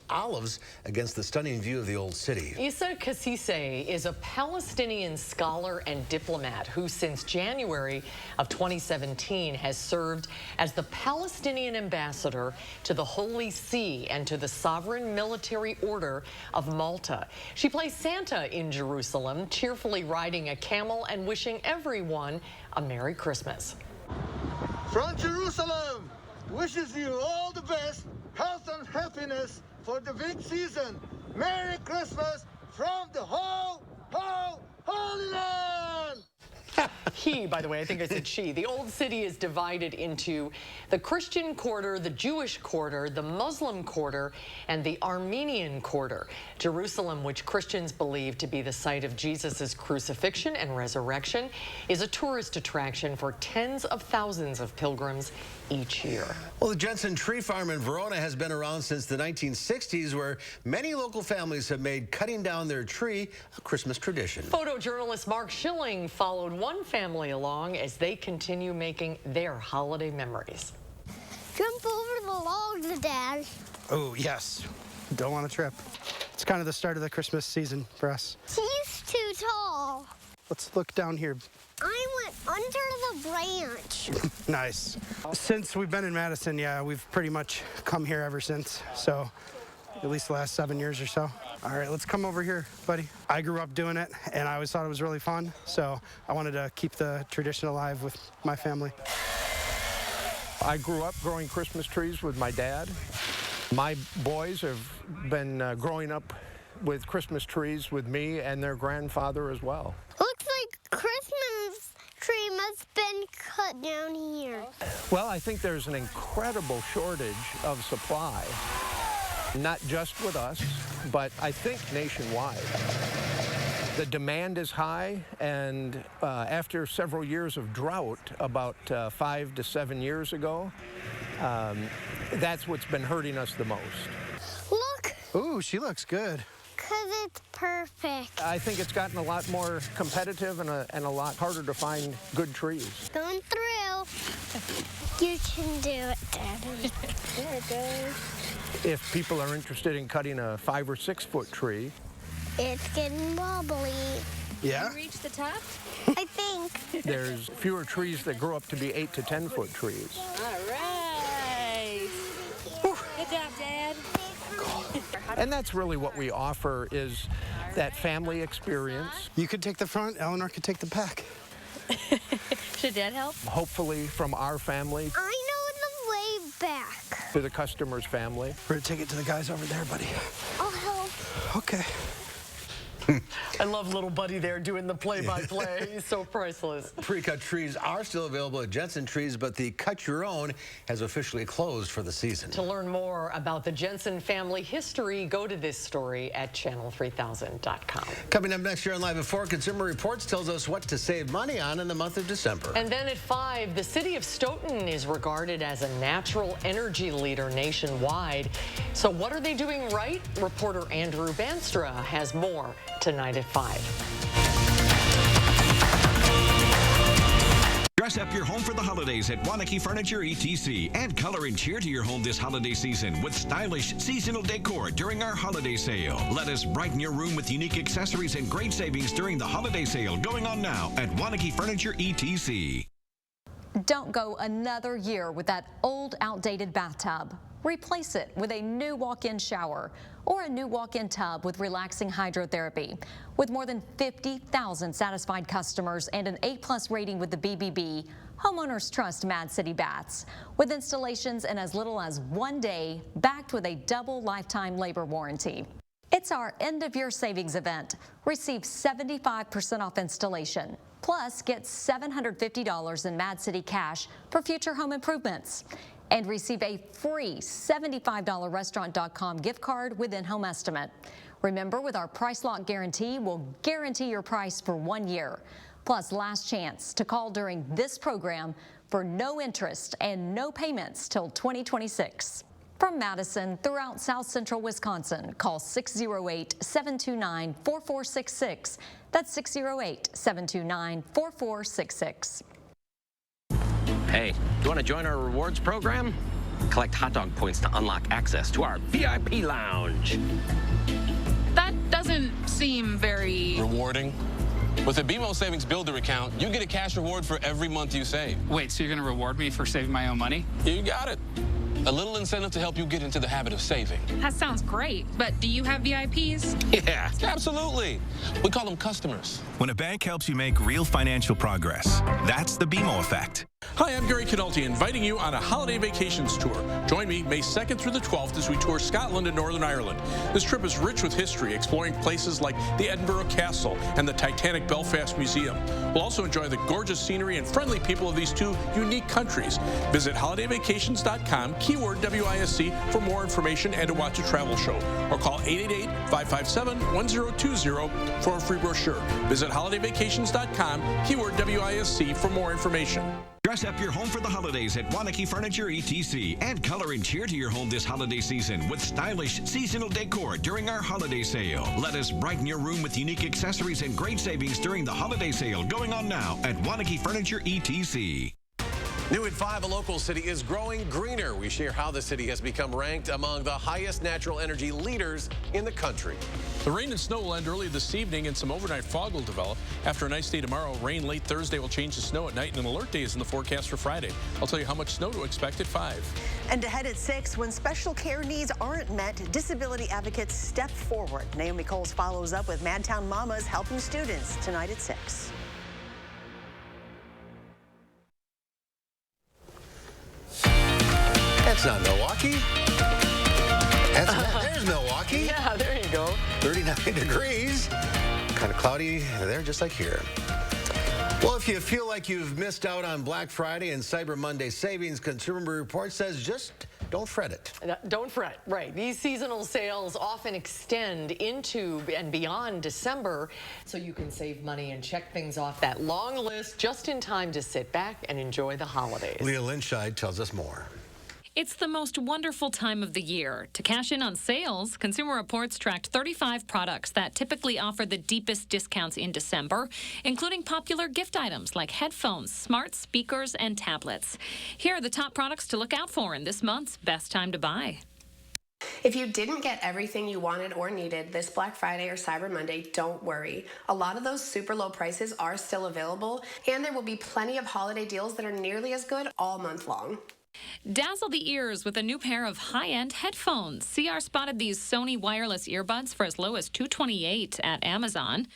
Olives against the stunning view of the old city. Issa Kassise is a Palestinian scholar and diplomat who since January of 2017 has served as the Palestinian ambassador to the Holy See and to the Sovereign Military Order of Malta. She plays Santa in Jerusalem, cheerfully riding a camel and wishing everyone a Merry Christmas. From Jerusalem, wishes you all the best, health and happiness for the big season. Merry Christmas from the whole Holy Land! He, by the way, I think I said she. The old city is divided into the Christian quarter, the Jewish quarter, the Muslim quarter, and the Armenian quarter. Jerusalem, which Christians believe to be the site of Jesus' crucifixion and resurrection, is a tourist attraction for tens of thousands of pilgrims each year. Well, the Jensen Tree Farm in Verona has been around since the 1960s, where many local families have made cutting down their tree a Christmas tradition. Photojournalist Mark Schilling followed one family along as they continue making their holiday memories. Jump over the logs, Dad. Oh, yes. Don't want to trip. It's kind of the start of the Christmas season for us. He's too tall. Let's look down here. I went under the branch. Nice. Since we've been in Madison, yeah, we've pretty much come here ever since. So at least the last 7 years or so. All right, let's come over here, buddy. I grew up doing it, and I always thought it was really fun. So I wanted to keep the tradition alive with my family. I grew up growing Christmas trees with my dad. My boys have been growing up with Christmas trees with me and their grandfather as well. Looks like Christmas tree must have been cut down here. Well, I think there's an incredible shortage of supply, not just with us, but I think nationwide. The demand is high, and after several years of drought, about 5 to 7 years ago, that's what's been hurting us the most. Look! Ooh, she looks good. Because it's perfect. I think it's gotten a lot more competitive and a lot harder to find good trees. Going through. You can do it, Daddy. There it goes. If people are interested in cutting a 5 or 6 foot tree. It's getting wobbly. Yeah? You reach the top? I think. There's fewer trees that grow up to be 8 to 10 foot trees. All right. Good job, Dad. And that's really what we offer, is that family experience. You could take the front, Eleanor could take the back. Should Dad help? Hopefully from our family I know the way back. to the customer's family. We're gonna take it to the guys over there, buddy. I'll help. Okay. I love little buddy there doing the play-by-play. He's so priceless. Pre-cut trees are still available at Jensen Trees, but the Cut Your Own has officially closed for the season. To learn more about the Jensen family history, go to this story at channel3000.com. Coming up next year on Live at 4, Consumer Reports tells us what to save money on in the month of December. And then at 5, the city of Stoughton is regarded as a natural energy leader nationwide. So what are they doing right? Reporter Andrew Banstra has more tonight at 5. Dress up your home for the holidays at Wanakee Furniture ETC. Add color and cheer to your home this holiday season with stylish seasonal decor during our holiday sale. Let us brighten your room with unique accessories and great savings during the holiday sale going on now at Wanakee Furniture ETC. Don't go another year with that old, outdated bathtub. Replace it with a new walk-in shower or a new walk-in tub with relaxing hydrotherapy. With more than 50,000 satisfied customers and an A+ rating with the BBB, homeowners trust Mad City Baths. With installations in as little as 1 day, backed with a double lifetime labor warranty. It's our end-of-year savings event. Receive 75% off installation. Plus, get $750 in Mad City cash for future home improvements. And receive a free $75 Restaurant.com gift card with in-home estimate. Remember, with our price lock guarantee, we'll guarantee your price for 1 year. Plus, last chance to call during this program for no interest and no payments till 2026. From Madison throughout South Central Wisconsin, call 608-729-4466. That's 608-729-4466. Hey, do you want to join our rewards program? Collect hot dog points to unlock access to our VIP lounge. That doesn't seem very rewarding. With the BMO Savings Builder account, you get a cash reward for every month you save. Wait, so you're going to reward me for saving my own money? You got it. A little incentive to help you get into the habit of saving. That sounds great, but do you have VIPs? Yeah, absolutely. We call them customers. When a bank helps you make real financial progress, that's the BMO effect. Hi, I'm Gary Canulti, inviting you on a holiday vacations tour. Join me May 2nd through the 12th as we tour Scotland and Northern Ireland. This trip is rich with history, exploring places like the Edinburgh Castle and the Titanic Belfast Museum. We'll also enjoy the gorgeous scenery and friendly people of these two unique countries. Visit holidayvacations.com, keyword WISC, for more information and to watch a travel show. Or call 888-557-1020 for a free brochure. Visit holidayvacations.com, keyword WISC, for more information. Dress up your home for the holidays at Wanakee Furniture ETC. Add color and cheer to your home this holiday season with stylish seasonal decor during our holiday sale. Let us brighten your room with unique accessories and great savings during the holiday sale going on now at Wanakee Furniture ETC. New at 5, a local city is growing greener. We share how the city has become ranked among the highest natural energy leaders in the country. The rain and snow will end early this evening, and some overnight fog will develop. After a nice day tomorrow, rain late Thursday will change to snow at night, and an alert day is in the forecast for Friday. I'll tell you how much snow to expect at 5. And ahead at 6, when special care needs aren't met, disability advocates step forward. Naomi Coles follows up with Madtown Mamas helping students tonight at 6. That's not Milwaukee. There's Milwaukee. Yeah, there you go. 39 degrees. Kind of cloudy there, just like here. Well, if you feel like you've missed out on Black Friday and Cyber Monday savings, Consumer Report says just don't fret it. Don't fret, right. These seasonal sales often extend into and beyond December, so you can save money and check things off that long list just in time to sit back and enjoy the holidays. Leah Linscheid tells us more. It's the most wonderful time of the year. To cash in on sales, Consumer Reports tracked 35 products that typically offer the deepest discounts in December, including popular gift items like headphones, smart speakers, and tablets. Here are the top products to look out for in this month's Best Time to Buy. If you didn't get everything you wanted or needed this Black Friday or Cyber Monday, don't worry. A lot of those super low prices are still available, and there will be plenty of holiday deals that are nearly as good all month long. Dazzle the ears with a new pair of high-end headphones. CR spotted these Sony wireless earbuds for as low as $228 at Amazon.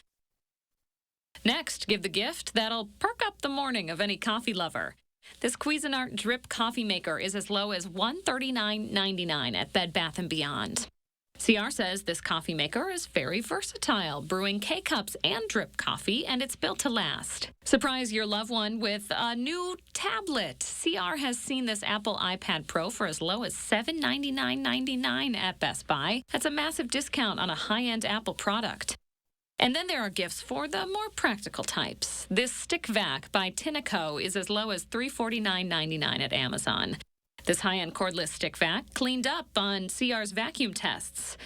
Next, give the gift that'll perk up the morning of any coffee lover. This Cuisinart drip coffee maker is as low as $139.99 at Bed Bath & Beyond. CR says this coffee maker is very versatile, brewing K-cups and drip coffee, and it's built to last. Surprise your loved one with a new tablet. CR has seen this Apple iPad Pro for as low as $799.99 at Best Buy. That's a massive discount on a high-end Apple product. And then there are gifts for the more practical types. This stick vac by Tineco is as low as $349.99 at Amazon. This high-end cordless stick vac cleaned up on CR's vacuum tests.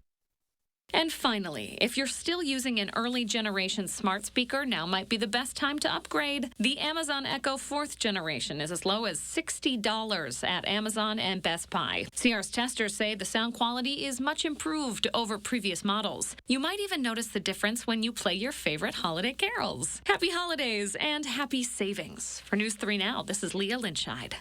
And finally, if you're still using an early generation smart speaker, now might be the best time to upgrade. The Amazon Echo 4th generation is as low as $60 at Amazon and Best Buy. CR's testers say the sound quality is much improved over previous models. You might even notice the difference when you play your favorite holiday carols. Happy holidays and happy savings. For News 3 Now, this is Leah Lynchide.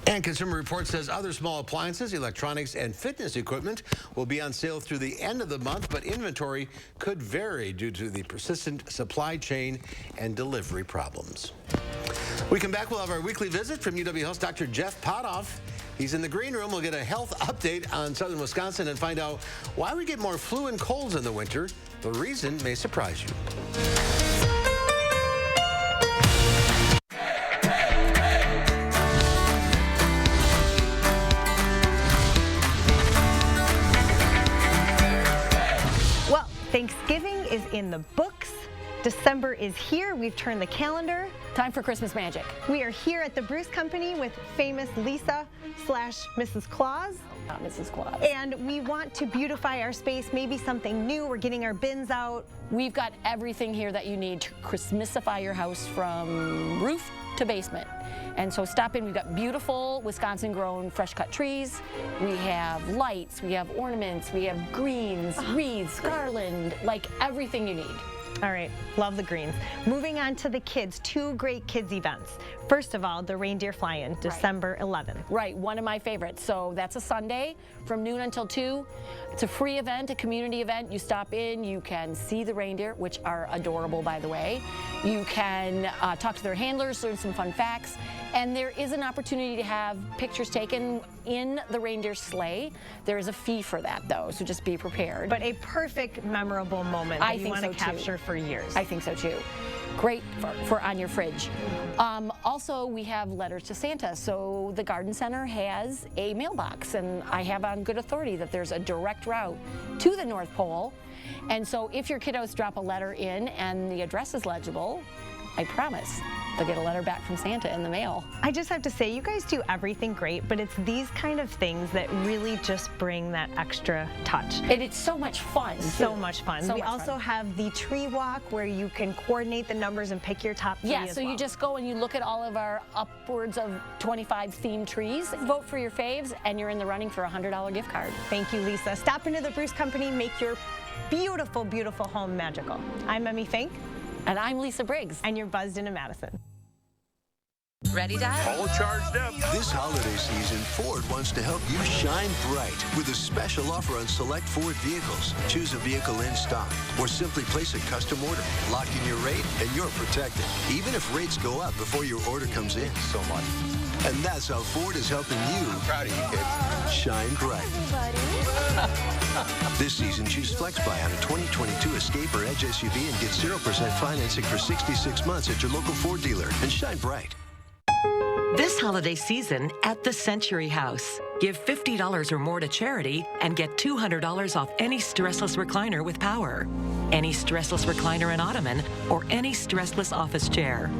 And Consumer Reports says other small appliances, electronics, and fitness equipment will be on sale through the end of the month, but inventory could vary due to the persistent supply chain and delivery problems. We come back, we'll have our weekly visit from UW Health's Dr. Jeff Potoff. He's in the green room. We'll get a health update on southern Wisconsin and find out why we get more flu and colds in the winter. The reason may surprise you. Thanksgiving is in the books. December is here. We've turned the calendar. Time for Christmas magic. We are here at the Bruce Company with famous Lisa/Mrs. Claus. Not Mrs. Claus. And we want to beautify our space, maybe something new. We're getting our bins out. We've got everything here that you need to Christmasify your house from roof to basement. And so stop in. We've got beautiful Wisconsin-grown fresh-cut trees. We have lights. We have ornaments. We have greens, wreaths, garland, like everything you need. All right, love the greens. Moving on to the kids, 2 great kids events. First of all, the reindeer fly-in, December 11th. Right, one of my favorites. So that's a Sunday from noon until 2. It's a free event, a community event. You stop in, you can see the reindeer, which are adorable, by the way. You can talk to their handlers, learn some fun facts. And there is an opportunity to have pictures taken in the reindeer sleigh. There is a fee for that, though, so just be prepared. But a perfect, memorable moment that you want to capture for years. I think so, too. Great for on your fridge. Also, we have letters to Santa. So the Garden Center has a mailbox, and I have on good authority that there's a direct route to the North Pole. And so if your kiddos drop a letter in and the address is legible, I promise they'll get a letter back from Santa in the mail. I just have to say, you guys do everything great, but it's these kind of things that really just bring that extra touch. And it's so much fun. So much fun. We also have the tree walk where you can coordinate the numbers and pick your top 3 Yeah, so you just go and you look at all of our upwards of 25 themed trees, vote for your faves, and you're in the running for a $100 gift card. Thank you, Lisa. Stop into the Bruce Company, make your beautiful, beautiful home magical. I'm Emmy Fink. And I'm Lisa Briggs. And you're buzzed into Madison. Ready, Dad? All charged up. This holiday season, Ford wants to help you shine bright with a special offer on select Ford vehicles. Choose a vehicle in stock or simply place a custom order. Lock in your rate and you're protected, even if rates go up before your order comes in. So much. And that's how Ford is helping you. I'm proud of you, kids. Shine bright. This season, choose FlexBuy on a 2022 Escape or Edge SUV and get 0% financing for 66 months at your local Ford dealer. And shine bright. This holiday season at the Century House. Give $50 or more to charity and get $200 off any stressless recliner with power, any stressless recliner and ottoman, or any stressless office chair.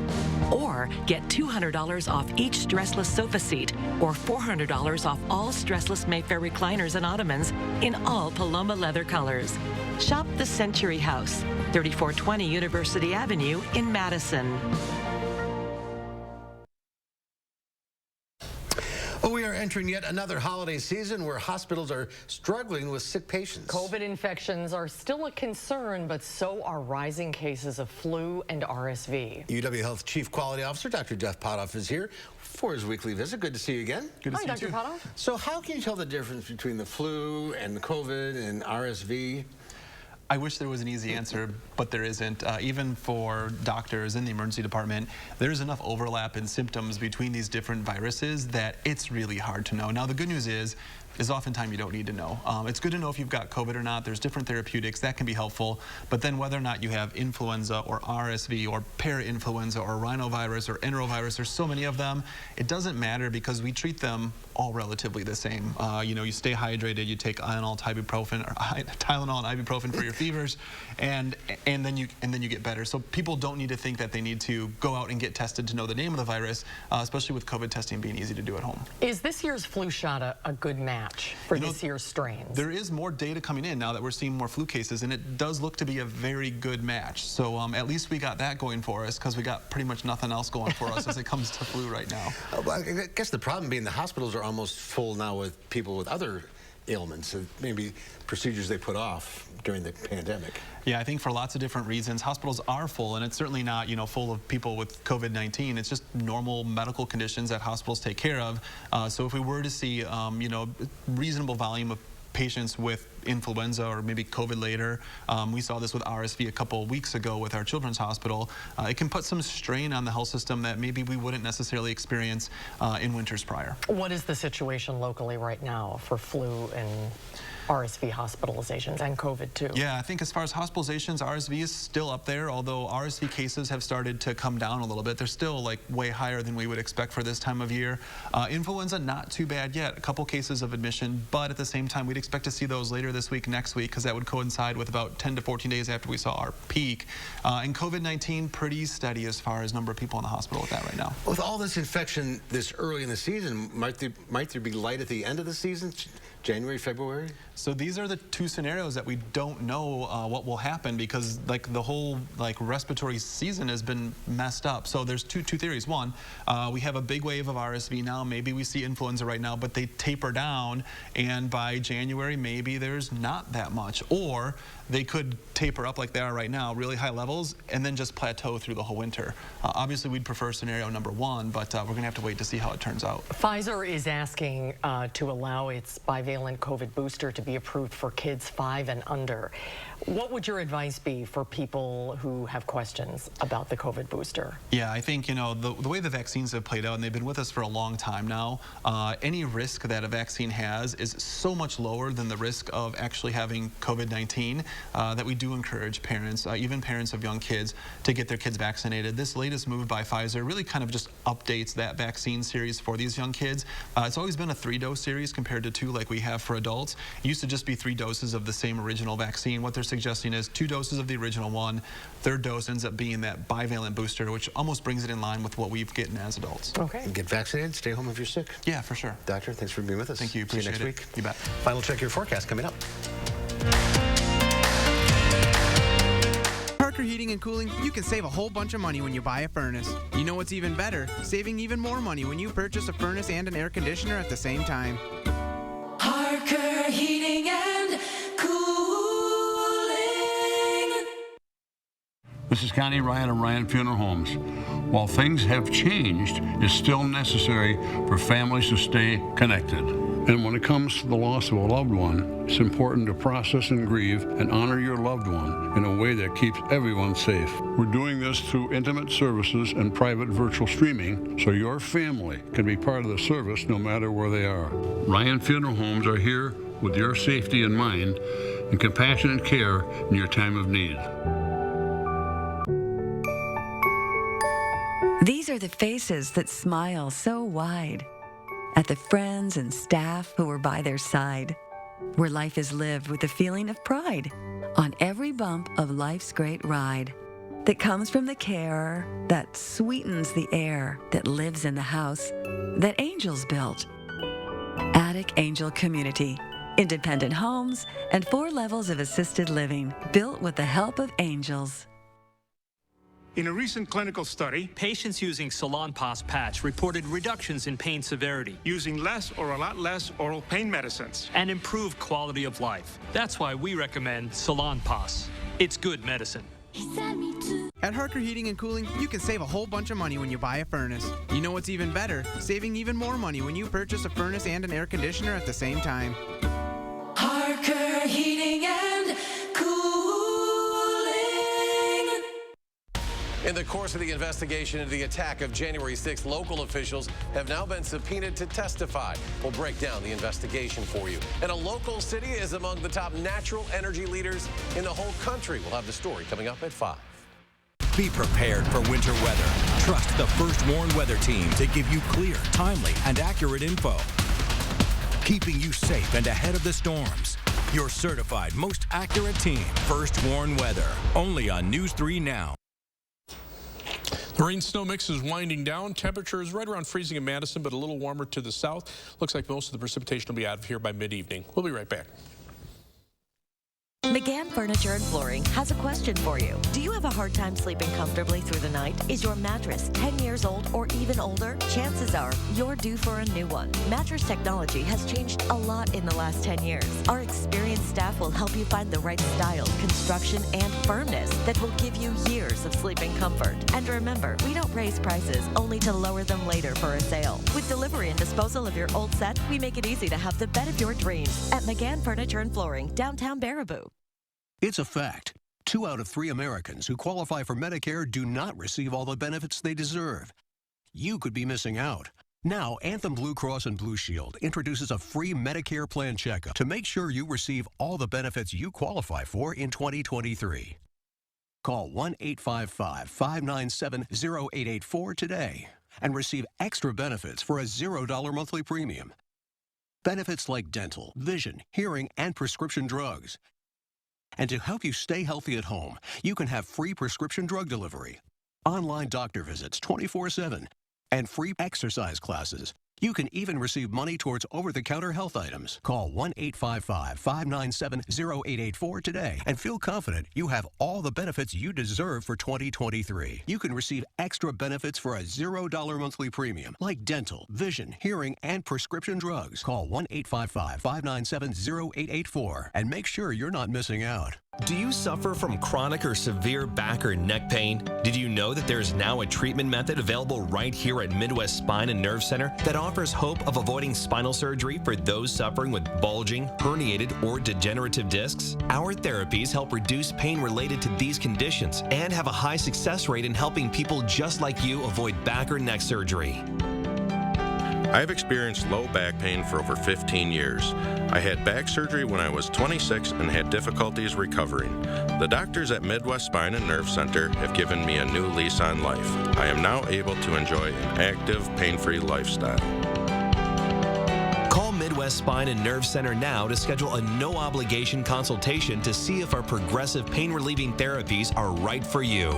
Or get $200 off each stressless sofa seat or $400 off all stressless Mayfair recliners and ottomans in all Paloma leather colors. Shop the Century House, 3420 University Avenue in Madison. Well, we are entering yet another holiday season where hospitals are struggling with sick patients. COVID infections are still a concern, but so are rising cases of flu and RSV. UW Health Chief Quality Officer Dr. Jeff Potoff is here for his weekly visit. Good to see you again. Good to see you too. Hi, Dr. Potoff. So how can you tell the difference between the flu and the COVID and RSV? I wish there was an easy answer, but there isn't. Even for doctors in the emergency department, there's enough overlap in symptoms between these different viruses that it's really hard to know. Now, the good news is is oftentimes you don't need to know. It's good to know if you've got COVID or not. There's different therapeutics that can be helpful, but then whether or not you have influenza or RSV or parainfluenza or rhinovirus or enterovirus, there's so many of them, it doesn't matter because we treat them all relatively the same. You know, you stay hydrated, you take Tylenol, Tylenol and ibuprofen for your fevers, and then you get better. So people don't need to think that they need to go out and get tested to know the name of the virus, especially with COVID testing being easy to do at home. Is this year's flu shot a good match for this year's strains? There is more data coming in now that we're seeing more flu cases, and it does look to be a very good match. So at least we got that going for us because we got pretty much nothing else going for us as it comes to flu right now. I guess the problem being the hospitals are almost full now with people with other ailments, maybe procedures they put off during the pandemic. Yeah, I think for lots of different reasons, hospitals are full, and it's certainly not, you know, full of people with COVID-19. It's just normal medical conditions that hospitals take care of. So if we were to see, you know, reasonable volume of patients with influenza or maybe COVID later. We saw this with RSV a couple of weeks ago with our children's hospital. It can put some strain on the health system that maybe we wouldn't necessarily experience in winters prior. What is the situation locally right now for flu and RSV hospitalizations and COVID too? Yeah, I think as far as hospitalizations, RSV is still up there, although RSV cases have started to come down a little bit. They're still like way higher than we would expect for this time of year. Influenza, not too bad yet. A couple cases of admission, but at the same time, we'd expect to see those later this week, next week, because that would coincide with about 10 to 14 days after we saw our peak. And COVID-19, pretty steady as far as number of people in the hospital with that right now. With all this infection this early in the season, might there be light at the end of the season? January, February? So these are the two scenarios that we don't know what will happen because like the whole like respiratory season has been messed up. So there's two theories. One, we have a big wave of RSV now. Maybe we see influenza right now, but they taper down, and by January maybe there's not that much. Or they could taper up like they are right now, really high levels, and then just plateau through the whole winter. Obviously, we'd prefer scenario number one, but we're going to have to wait to see how it turns out. Pfizer is asking to allow its bivalent COVID booster to be approved for kids 5 and under. What would your advice be for people who have questions about the COVID booster? Yeah, I think, you know, the way the vaccines have played out, and they've been with us for a long time now, any risk that a vaccine has is so much lower than the risk of actually having COVID-19 that we do encourage parents, even parents of young kids, to get their kids vaccinated. This latest move by Pfizer really kind of just updates that vaccine series for these young kids. It's always been a 3-dose series compared to 2 like we have for adults. It used to just be 3 doses of the same original vaccine. What they're suggesting is 2 doses of the original one. 3rd dose ends up being that bivalent booster, which almost brings it in line with what we've getting as adults. Okay. Get vaccinated, stay home if you're sick. Yeah, for sure. Doctor, thanks for being with us. Thank you. See you Appreciate next it. week. You bet. Final check your forecast coming up. Parker Heating and Cooling, you can save a whole bunch of money when you buy a furnace. You know what's even better? Saving even more money when you purchase a furnace and an air conditioner at the same time. Parker Heating and Cooling. This is Connie Ryan of Ryan Funeral Homes. While things have changed, it's still necessary for families to stay connected. And when it comes to the loss of a loved one, it's important to process and grieve and honor your loved one in a way that keeps everyone safe. We're doing this through intimate services and private virtual streaming so your family can be part of the service no matter where they are. Ryan Funeral Homes are here with your safety in mind and compassionate care in your time of need. These are the faces that smile so wide at the friends and staff who are by their side, where life is lived with a feeling of pride on every bump of life's great ride that comes from the care that sweetens the air that lives in the house that angels built. Attic Angel Community, independent homes and 4 levels of assisted living built with the help of angels. In a recent clinical study, patients using Salonpas patch reported reductions in pain severity, using less or a lot less oral pain medicines, and improved quality of life. That's why we recommend Salonpas. It's good medicine. At Harker Heating and Cooling, you can save a whole bunch of money when you buy a furnace. You know what's even better? Saving even more money when you purchase a furnace and an air conditioner at the same time. Parker Heating and Cooling. In the course of the investigation into the attack of January 6th, local officials have now been subpoenaed to testify. We'll break down the investigation for you. And a local city is among the top natural energy leaders in the whole country. We'll have the story coming up at 5. Be prepared for winter weather. Trust the First Warn Weather Team to give you clear, timely, and accurate info, keeping you safe and ahead of the storms. Your certified, most accurate team, First Warn Weather, only on News 3 Now. The rain-snow mix is winding down. Temperature is right around freezing in Madison, but a little warmer to the south. Looks like most of the precipitation will be out of here by mid-evening. We'll be right back. McGann Furniture and Flooring has a question for you. Do you have a hard time sleeping comfortably through the night? Is your mattress 10 years old or even older? Chances are you're due for a new one. Mattress technology has changed a lot in the last 10 years. Our experienced staff will help you find the right style, construction, and firmness that will give you years of sleeping comfort. And remember, we don't raise prices only to lower them later for a sale. With delivery and disposal of your old set, we make it easy to have the bed of your dreams at McGann Furniture and Flooring, downtown Baraboo. It's a fact. 2 out of 3 Americans who qualify for Medicare do not receive all the benefits they deserve. You could be missing out. Now, Anthem Blue Cross and Blue Shield introduces a free Medicare plan checkup to make sure you receive all the benefits you qualify for in 2023. Call 1-855-597-0884 today and receive extra benefits for a $0 monthly premium. Benefits like dental, vision, hearing, and prescription drugs. And to help you stay healthy at home, you can have free prescription drug delivery, online doctor visits 24/7, and free exercise classes. You can even receive money towards over-the-counter health items. Call 1-855-597-0884 today and feel confident you have all the benefits you deserve for 2023. You can receive extra benefits for a $0 monthly premium, like dental, vision, hearing, and prescription drugs. Call 1-855-597-0884 and make sure you're not missing out. Do you suffer from chronic or severe back or neck pain? Did you know that there is now a treatment method available right here at Midwest Spine and Nerve Center that offers hope of avoiding spinal surgery for those suffering with bulging, herniated, or degenerative discs? Our therapies help reduce pain related to these conditions and have a high success rate in helping people just like you avoid back or neck surgery. I've experienced low back pain for over 15 years. I had back surgery when I was 26 and had difficulties recovering. The doctors at Midwest Spine and Nerve Center have given me a new lease on life. I am now able to enjoy an active, pain-free lifestyle. Call Midwest Spine and Nerve Center now to schedule a no-obligation consultation to see if our progressive pain-relieving therapies are right for you.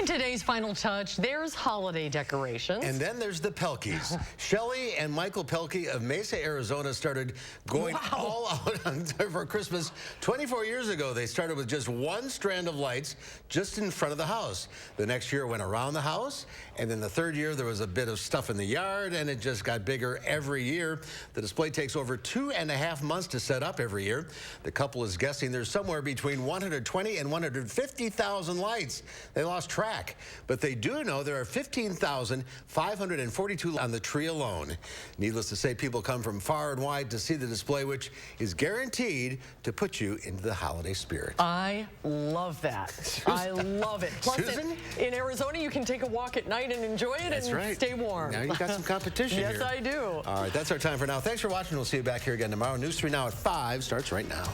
Today's final touch, there's holiday decorations. And then there's the Pelkeys. Shelley and Michael Pelkey of Mesa, Arizona started going all out for Christmas 24 years ago. They started with just one strand of lights just in front of the house. The next year went around the house, and then the third year there was a bit of stuff in the yard, and it just got bigger every year. The display takes over 2.5 months to set up every year. The couple is guessing there's somewhere between 120 and 150,000 lights. They lost track. But they do know there are 15,542 on the tree alone. Needless to say, people come from far and wide to see the display, which is guaranteed to put you into the holiday spirit. I love that. I love it. Plus, in Arizona, you can take a walk at night and enjoy it and stay warm. Now you've got some competition here. Yes, I do. All right, that's our time for now. Thanks for watching. We'll see you back here again tomorrow. News 3 Now at 5 starts right now.